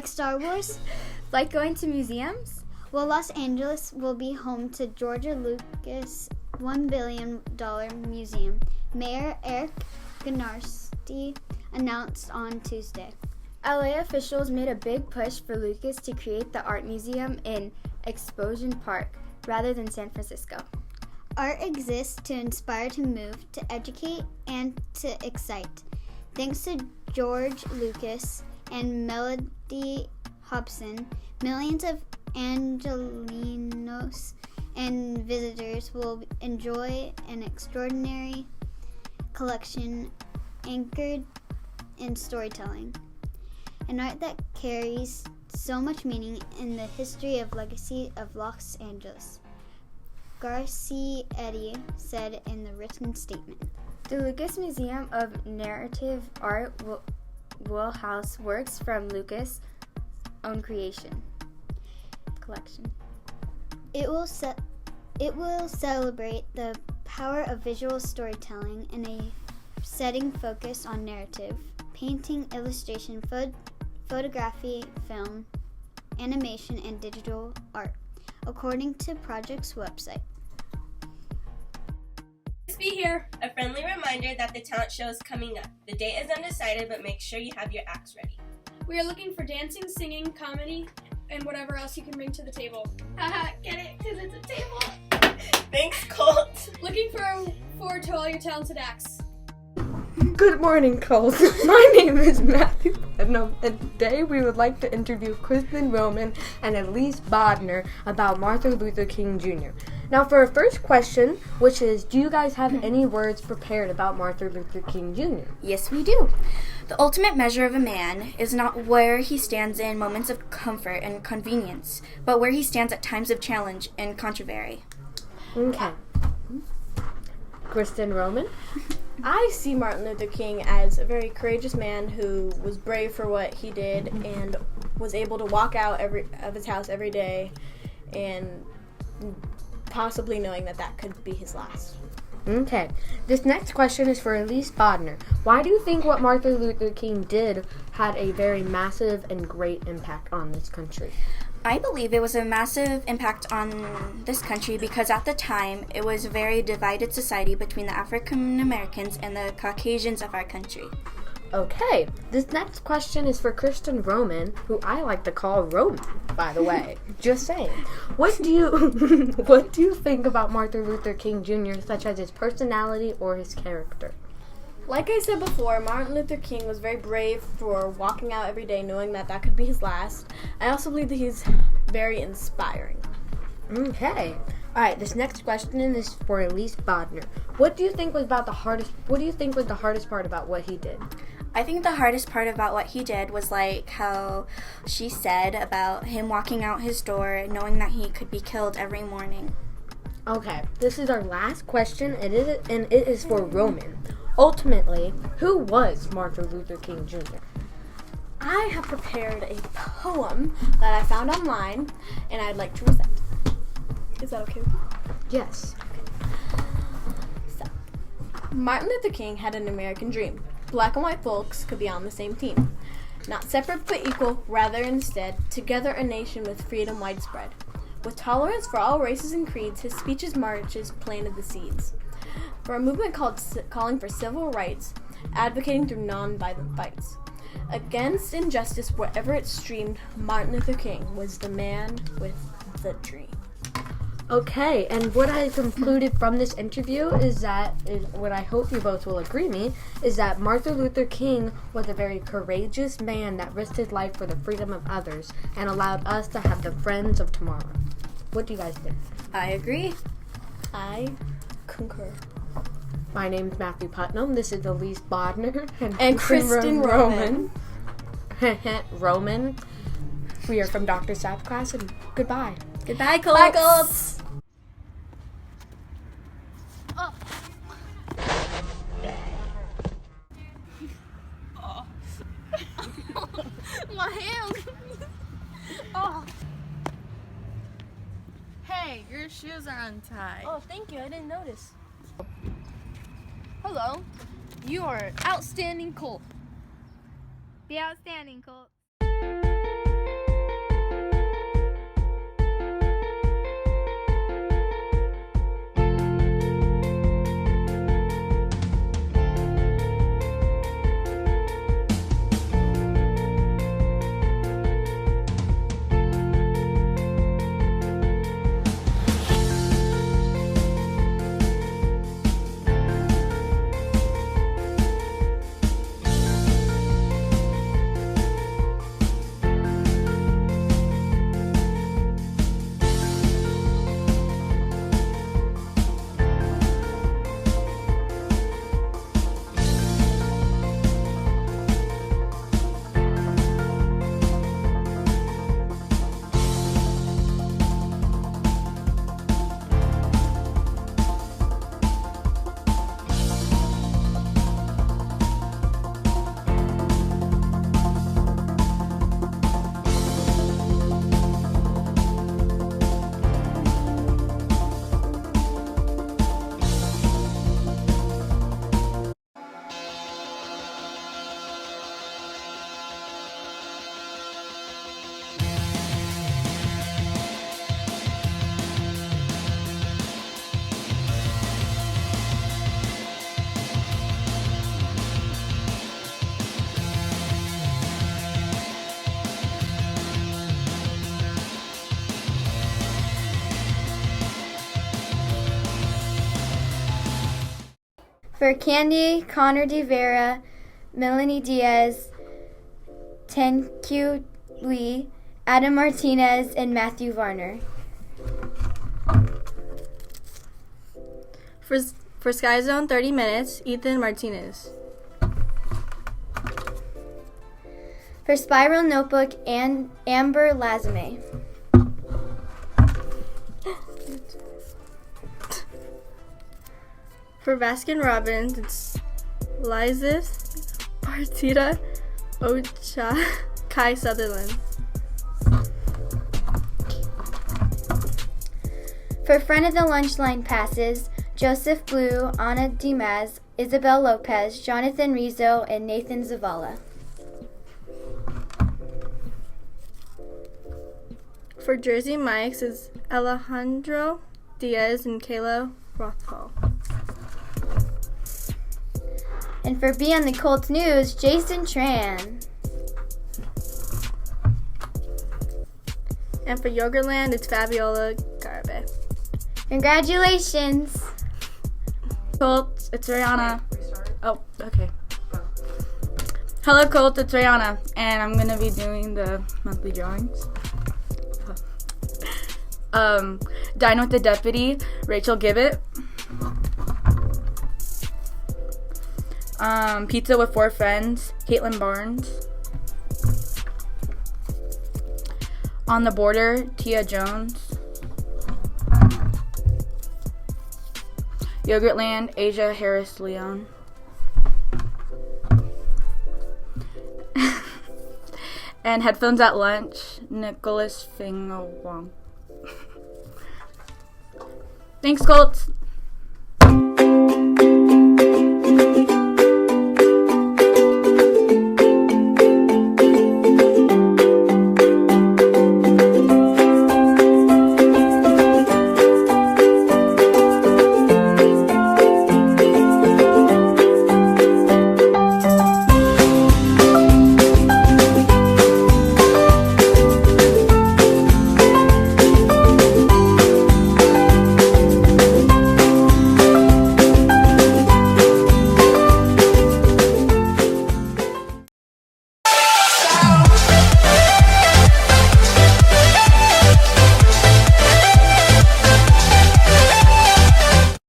Like Star Wars? Like going to museums? Well, Los Angeles will be home to Georgia Lucas $1 billion museum, Mayor Eric Garcetti announced on Tuesday. LA officials made a big push for Lucas to create the art museum in Exposition Park rather than San Francisco. Art exists to inspire, to move, to educate, and to excite. Thanks to George Lucas and Melody Hobson, millions of Angelenos and visitors will enjoy an extraordinary collection anchored in storytelling, an art that carries so much meaning in the history of legacy of Los Angeles, Garcetti said in the written statement. The Lucas Museum of Narrative Art will house works from Lucas' own collection. It will celebrate the power of visual storytelling in a setting focused on narrative, painting, illustration, photography, film, animation, and digital art, according to project's website. Be here. A friendly reminder that the talent show is coming up. The date is undecided, but make sure you have your acts ready. We are looking for dancing, singing, comedy, and whatever else you can bring to the table. Haha, get it? Because it's a table. Thanks, Colt. Looking forward to all your talented acts. Good morning, Colt. My name is Matthew Putnam, and today we would like to interview Kristen Roman and Elise Bodner about Martin Luther King Jr. Now, for our first question, which is, do you guys have any words prepared about Martin Luther King Jr.? Yes, we do. The ultimate measure of a man is not where he stands in moments of comfort and convenience, but where he stands at times of challenge and controversy. Okay. Kristen Roman? I see Martin Luther King as a very courageous man who was brave for what he did and was able to walk out of his house every day and possibly knowing that could be his last. Okay. This next question is for Elise Bodner. Why do you think what Martin Luther King did had a very massive and great impact on this country? I believe it was a massive impact on this country because at the time it was a very divided society between the African Americans and the Caucasians of our country. Okay, this next question is for Kristen Roman, who I like to call Roman, by the way. Just saying. What do you think about Martin Luther King Jr., such as his personality or his character? Like I said before, Martin Luther King was very brave for walking out every day knowing that could be his last. I also believe that he's very inspiring. Okay. Alright, this next question is for Elise Bodner. What do you think was the hardest part about what he did? I think the hardest part about what he did was like how she said about him walking out his door knowing that he could be killed every morning. Okay, this is our last question, and it is for Roman. Ultimately, who was Martin Luther King Jr.? I have prepared a poem that I found online, and I'd like to recite. Is that okay with you? Yes. So, Martin Luther King had an American dream. Black and white folks could be on the same team. Not separate but equal, rather instead, together a nation with freedom widespread. With tolerance for all races and creeds, his speeches, marches planted the seeds. For a movement calling for civil rights, advocating through non-violent fights. Against injustice wherever it streamed, Martin Luther King was the man with the dream. Okay, and what I concluded from this interview is what I hope you both will agree me, is that Martin Luther King was a very courageous man that risked his life for the freedom of others and allowed us to have the friends of tomorrow. What do you guys think? I agree. I concur. My name's Matthew Putnam. This is Elise Bodner and Kristen Roman. Roman. We are from Dr. Sapp's class, and goodbye. Goodbye, Colts. Bye, Colts. My hand. Oh. Hey, your shoes are untied. Oh, thank you. I didn't notice. Hello. You are an outstanding Colt. The outstanding Colt. For Candy, Connor De Vera, Melanie Diaz, Tenq Lee, Adam Martinez, and Matthew Varner. For Sky Zone 30 Minutes, Ethan Martinez. For Spiral Notebook, and Amber Lazame. For Baskin Robbins, it's Lysis, Partita, Ocha, Kai Sutherland. For Front of the Lunch Line passes, Joseph Blue, Ana Dimas, Isabel Lopez, Jonathan Rizzo, and Nathan Zavala. For Jersey Mike's is Alejandro Diaz and Kayla Rothhall. And for Be on the Colts News, Jason Tran. And for Yogurtland, it's Fabiola Garbe. Congratulations! Colts, it's Rihanna. Oh, okay. Hello, Colts, it's Rihanna, and I'm gonna be doing the monthly drawings. Dine with the Deputy, Rachel Gibbett. Pizza with 4 Friends, Caitlin Barnes. On the Border, Tia Jones. Yogurtland, Asia Harris Leon. And Headphones at Lunch, Nicholas Fingawong. Thanks, Colts.